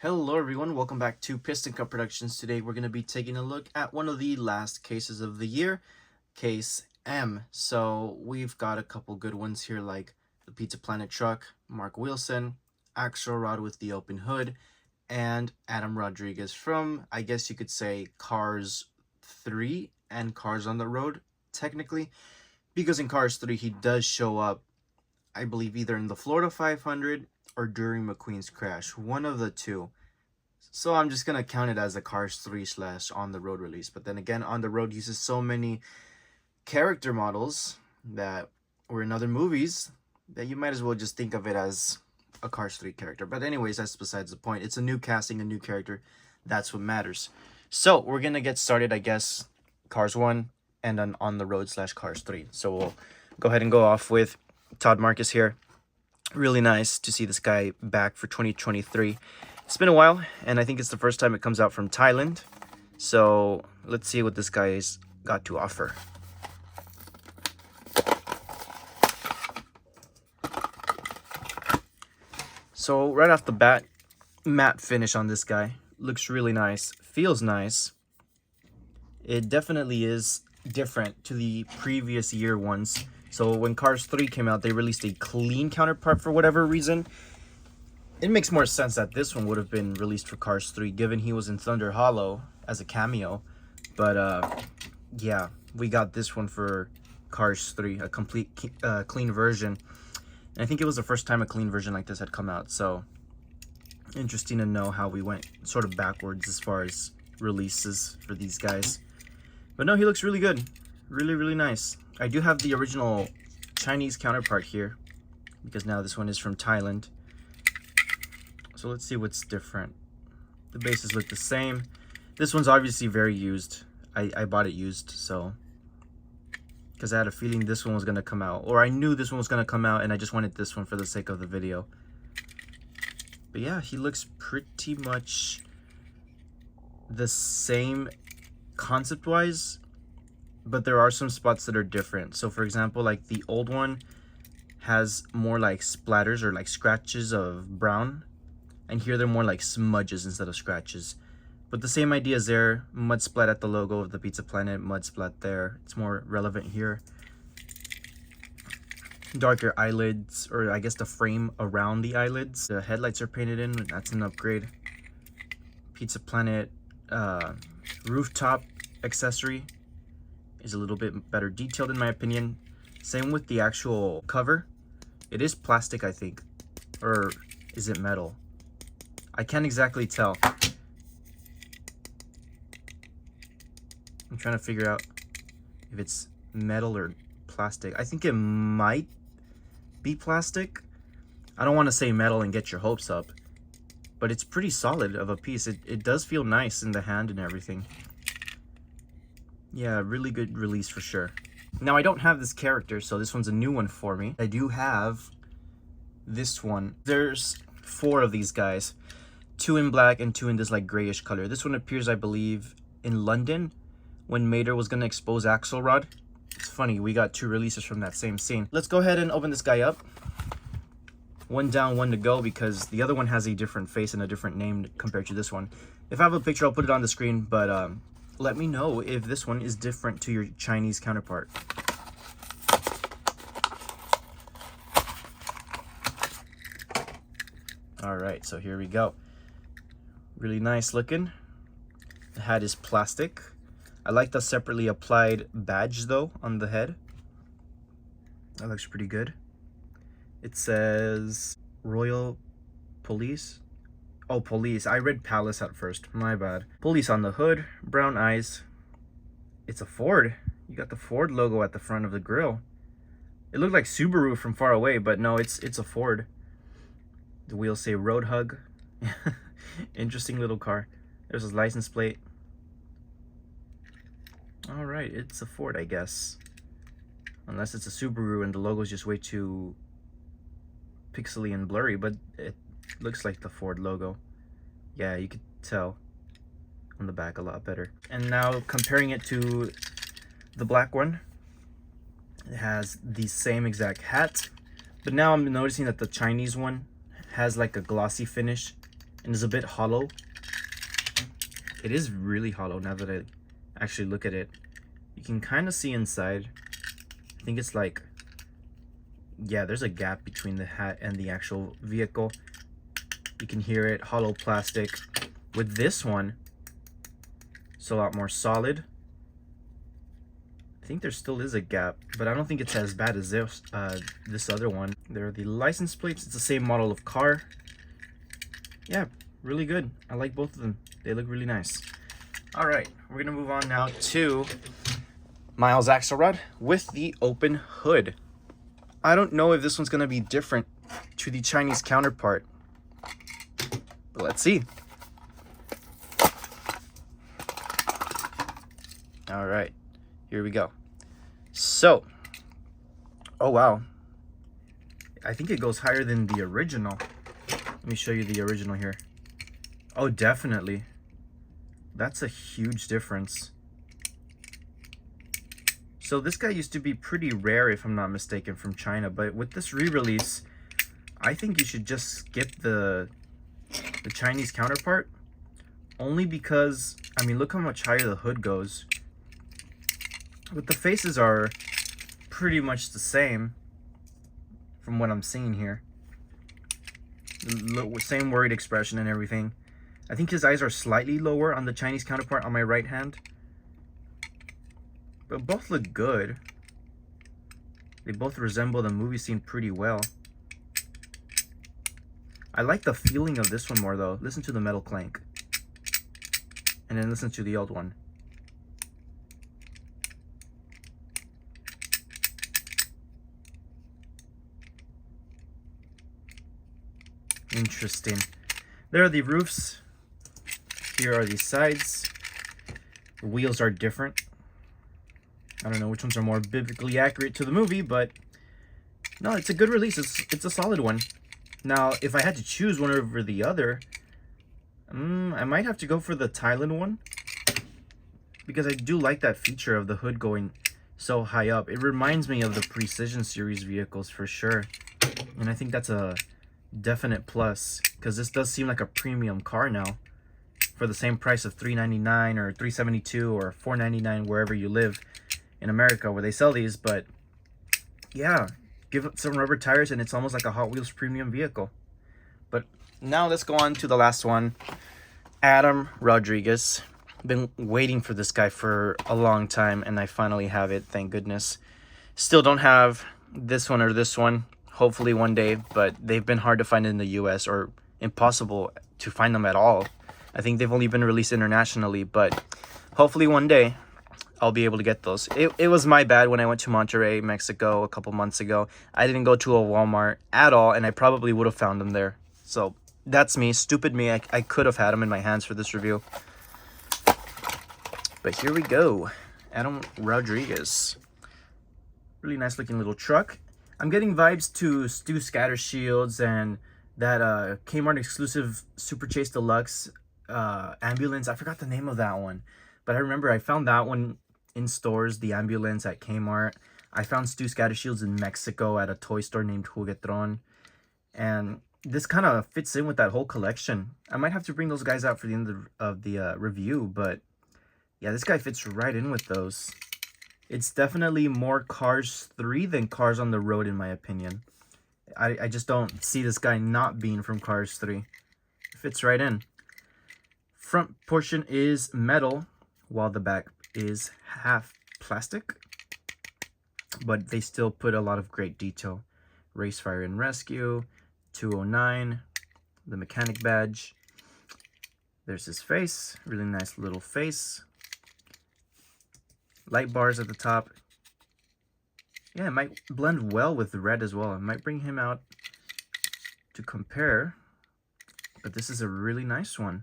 Hello everyone, welcome back to Piston Cup Productions. Today we're going to be taking a look at one of the last cases of the year, Case M. So we've got a couple good ones here like the Pizza Planet truck, Mark Wilson, Axelrod with the open hood, and Adam Rodriguez from, I guess you could say, Cars 3 and Cars on the Road, technically. Because in Cars 3 he does show up, I believe, either in the Florida 500 or during McQueen's crash, one of the two. So I'm just gonna count it as a Cars 3 / on the road release. But then again, on the road uses so many character models that were in other movies that you might as well just think of it as a Cars 3 character. But anyways, that's besides the point. It's a new casting, a new character. That's what matters. So we're gonna get started, I guess, Cars 1 and then on the road / Cars 3. So we'll go ahead and go off with Todd Marcus here. Really nice to see this guy back for 2023. It's been a while, and I think it's the first time it comes out from Thailand. So let's see what this guy's got to offer. So right off the bat, matte finish on this guy. Looks really nice, feels nice. It definitely is different to the previous year ones. So when Cars 3 came out, they released a clean counterpart for whatever reason. It makes more sense that this one would have been released for Cars 3, given he was in Thunder Hollow as a cameo. But yeah, we got this one for Cars 3, a complete clean version. And I think it was the first time a clean version like this had come out. So interesting to know how we went sort of backwards as far as releases for these guys. But no, he looks really good. Really, really nice. I do have the original Chinese counterpart here, because now this one is from Thailand. So let's see what's different. The bases look the same. This one's obviously very used. I bought it used, so, because I had a feeling this one was going to come out. Or I knew this one was going to come out, and I just wanted this one for the sake of the video. But yeah, he looks pretty much the same concept-wise, but there are some spots that are different. So for example, like the old one has more like splatters or like scratches of brown, and here they're more like smudges instead of scratches. But the same idea is there. Mud splat at the logo of the Pizza Planet, mud splat there. It's more relevant here. Darker eyelids, or I guess the frame around the eyelids. The headlights are painted in, that's an upgrade. Pizza Planet rooftop accessory is a little bit better detailed in my opinion. Same with the actual cover. It is plastic, I think, or is it metal? I can't exactly tell. I'm trying to figure out if it's metal or plastic. I think it might be plastic. I don't want to say metal and get your hopes up, but it's pretty solid of a piece. It does feel nice in the hand and everything. Yeah, really good release for sure. Now, I don't have this character, so this one's a new one for me. I do have this one. There's 4 of these guys. 2 in black and 2 in this like grayish color. This one appears, I believe, in London when Mater was going to expose Axelrod. It's funny, we got 2 releases from that same scene. Let's go ahead and open this guy up. 1 down, 1 to go, because the other one has a different face and a different name compared to this one. If I have a picture, I'll put it on the screen, but let me know if this one is different to your Chinese counterpart. All right, so here we go. Really nice looking. The hat is plastic. I like the separately applied badge though on the head. That looks pretty good. It says Royal Police. Oh, Police. I read Palace at first. My bad. Police on the hood. Brown eyes. It's a Ford. You got the Ford logo at the front of the grille. It looked like Subaru from far away, but no, it's a Ford. The wheels say Road Hug. Interesting little car. There's his license plate. All right, it's a Ford, I guess. Unless it's a Subaru and the logo's just way too pixely and blurry, but it looks like the Ford logo. Yeah, you could tell on the back a lot better. And now comparing it to the black one, it has the same exact hat, but now I'm noticing that the Chinese one has like a glossy finish and is a bit hollow. It is really hollow now that I actually look at it. You can kind of see inside. I think it's like, yeah, there's a gap between the hat and the actual vehicle. You can hear it, hollow plastic. With this one, it's a lot more solid. I think there still is a gap, but I don't think it's as bad as this other one. There are the license plates. It's the same model of car. Yeah, really good. I like both of them. They look really nice. All right, we're gonna move on now to Miles Axelrod with the open hood. I don't know if this one's gonna be different to the Chinese counterpart, but let's see. All right, here we go. So, oh wow, I think it goes higher than the original. Let me show you the original here. Oh, definitely. That's a huge difference. So this guy used to be pretty rare, if I'm not mistaken, from China, but with this re-release, I think you should just skip the Chinese counterpart, only because, I mean, look how much higher the hood goes. But the faces are pretty much the same from what I'm seeing here. Same worried expression and everything. I think his eyes are slightly lower on the Chinese counterpart on my right hand. But both look good. They both resemble the movie scene pretty well. I like the feeling of this one more though. Listen to the metal clank. And then listen to the old one. Interesting. There are the roofs. Here are the sides. The wheels are different. I don't know which ones are more biblically accurate to the movie, but no, it's a good release. It's a solid one. Now, if I had to choose one over the other, I might have to go for the Thailand one, because I do like that feature of the hood going so high up. It reminds me of the Precision Series vehicles for sure, and I think that's a definite plus, because this does seem like a premium car now for the same price of $399 or $372 or $499 wherever you live in America where they sell these. But yeah, give it some rubber tires and it's almost like a Hot Wheels premium vehicle. But now let's go on to the last one. Adam Rodriguez. Been waiting for this guy for a long time and I finally have it, thank goodness. Still don't have this one or this one. Hopefully one day, but they've been hard to find in the US or impossible to find them at all. I think they've only been released internationally, but hopefully one day I'll be able to get those. It was my bad when I went to Monterrey, Mexico a couple months ago. I didn't go to a Walmart at all, and I probably would have found them there. So that's me, stupid me. I could have had them in my hands for this review. But here we go. Adam Rodriguez. Really nice looking little truck. I'm getting vibes to Stu Scatter Shields and that Kmart exclusive Super Chase Deluxe ambulance. I forgot the name of that one, but I remember I found that one in stores, the ambulance at Kmart. I found Stu Scatter Shields in Mexico at a toy store named Juguetron, and this kind of fits in with that whole collection. I might have to bring those guys out for the end of the review, but yeah, this guy fits right in with those. It's definitely more Cars 3 than Cars on the Road, in my opinion. I just don't see this guy not being from Cars 3. It fits right in. Front portion is metal, while the back is half plastic. But they still put a lot of great detail. Race, Fire, and Rescue, 209, the mechanic badge. There's his face, really nice little face. Light bars at the top. Yeah, it might blend well with the red as well. I might bring him out to compare. But this is a really nice one.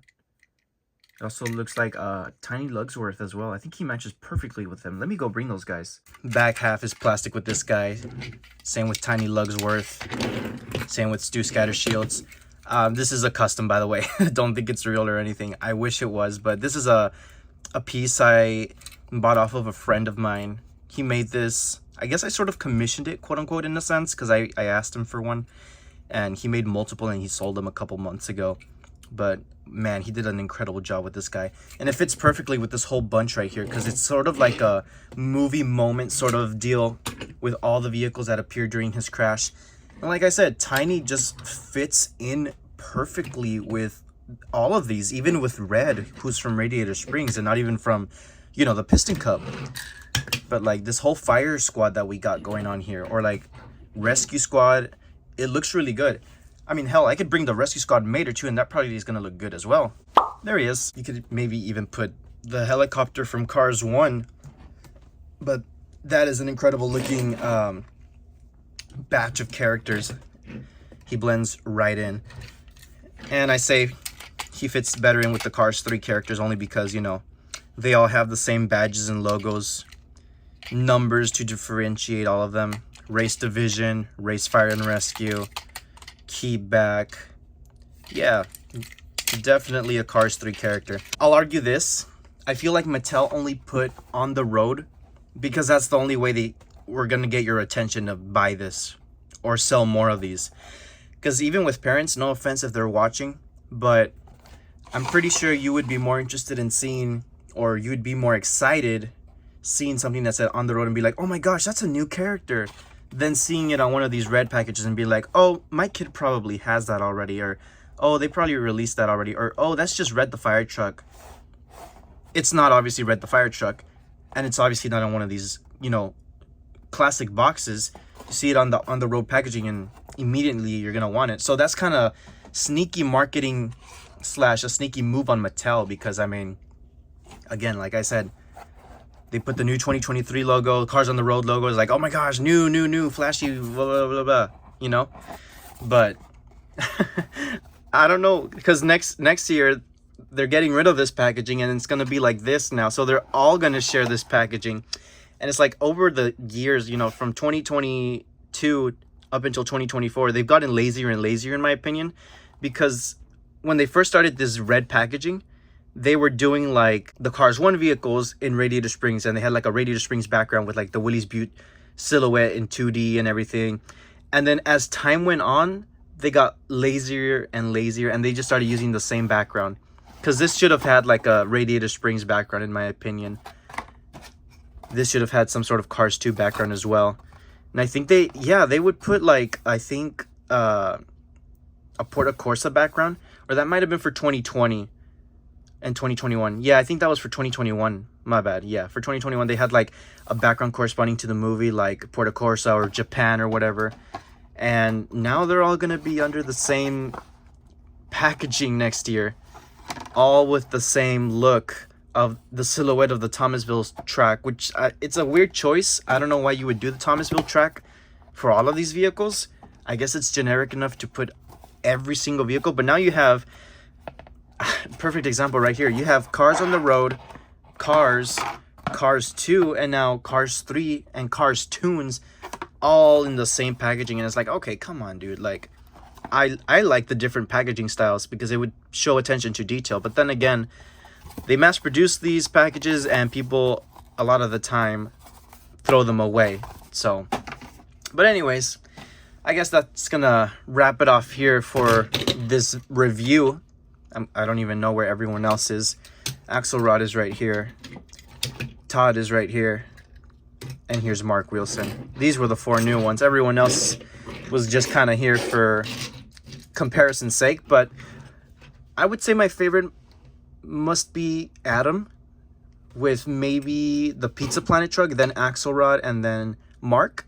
It also looks like Tiny Lugsworth as well. I think he matches perfectly with him. Let me go bring those guys. Back half is plastic with this guy. Same with Tiny Lugsworth. Same with Stu Scatter Shields. This is a custom, by the way. Don't think it's real or anything. I wish it was, but this is a piece I bought off of a friend of mine. He made this. I guess I sort of commissioned it, quote unquote, in a sense, because I asked him for one, and he made multiple and he sold them a couple months ago. but man, he did an incredible job with this guy. And it fits perfectly with this whole bunch right here, because it's sort of like a movie moment sort of deal with all the vehicles that appeared during his crash. And like I said, Tiny just fits in perfectly with all of these, even with Red, who's from Radiator Springs and not even from, you know, the Piston Cup. But like this whole fire squad that we got going on here, or like rescue squad, it looks really good. I mean, hell, I could bring the rescue squad mate or two, and that probably is going to look good as well. There he is. You could maybe even put the helicopter from Cars 1. But that is an incredible looking batch of characters. He blends right in. And I say he fits better in with the Cars 3 characters only because, you know, they all have the same badges and logos, numbers to differentiate all of them. Race Division, Race Fire and Rescue, Key Back. Yeah, definitely a Cars 3 character. I'll argue this. I feel like Mattel only put On the Road because that's the only way they were going to get your attention to buy this or sell more of these. Because even with parents, no offense if they're watching, but I'm pretty sure you would be more interested in seeing, or you would be more excited seeing something that said On the Road and be like, oh my gosh, that's a new character, than seeing it on one of these red packages and be like, oh, my kid probably has that already, or oh, they probably released that already, or oh, that's just Red the Fire Truck. It's not obviously Red the Fire Truck, and it's obviously not on one of these, you know, classic boxes. You see it on the road packaging and immediately you're gonna want it. So that's kind of sneaky marketing / a sneaky move on Mattel, because I mean, again, like I said, they put the new 2023 logo, Cars on the Road logo. Is like, oh my gosh, new, flashy, blah, blah, blah, blah, you know? But I don't know, because next year, they're getting rid of this packaging and it's going to be like this now. So they're all going to share this packaging. And it's like over the years, you know, from 2022 up until 2024, they've gotten lazier and lazier, in my opinion. Because when they first started this red packaging, they were doing like the Cars 1 vehicles in Radiator Springs, and they had like a Radiator Springs background with like the Willys Butte silhouette in 2D and everything. And then as time went on, they got lazier and lazier, and they just started using the same background. Because this should have had like a Radiator Springs background, in my opinion. This should have had some sort of Cars 2 background as well. And I think they would put like, I think a Porta Corsa background, or that might have been for 2020. And 2021. Yeah, I think that was for 2021. My bad. Yeah, for 2021, they had like a background corresponding to the movie, like Porta Corsa or Japan or whatever. And now they're all going to be under the same packaging next year. All with the same look of the silhouette of the Thomasville track, which it's a weird choice. I don't know why you would do the Thomasville track for all of these vehicles. I guess it's generic enough to put every single vehicle. But now you have... perfect example right here. You have Cars on the Road, Cars 2, and now Cars 3 and Cars Tunes all in the same packaging. And it's like, okay, come on, dude. Like, I like the different packaging styles because it would show attention to detail. But then again, they mass produce these packages and people a lot of the time throw them away. So, but anyways, I guess that's gonna wrap it off here for this review. I don't even know where everyone else is. Axelrod is right here. Todd is right here. And here's Mark Wilson. These were the 4 new ones. Everyone else was just kind of here for comparison's sake. But I would say my favorite must be Adam, with maybe the Pizza Planet truck, then Axelrod, and then Mark.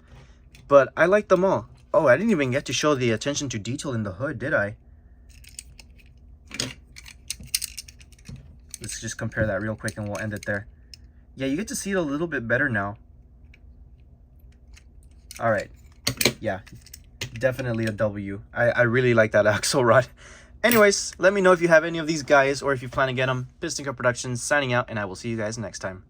But I like them all. Oh, I didn't even get to show the attention to detail in the hood, did I? Let's just compare that real quick and we'll end it there. Yeah, you get to see it a little bit better now. All right. Yeah, definitely a W. I really like that Axelrod. Anyways, let me know if you have any of these guys or if you plan to get them. Piston Cup Productions signing out, and I will see you guys next time.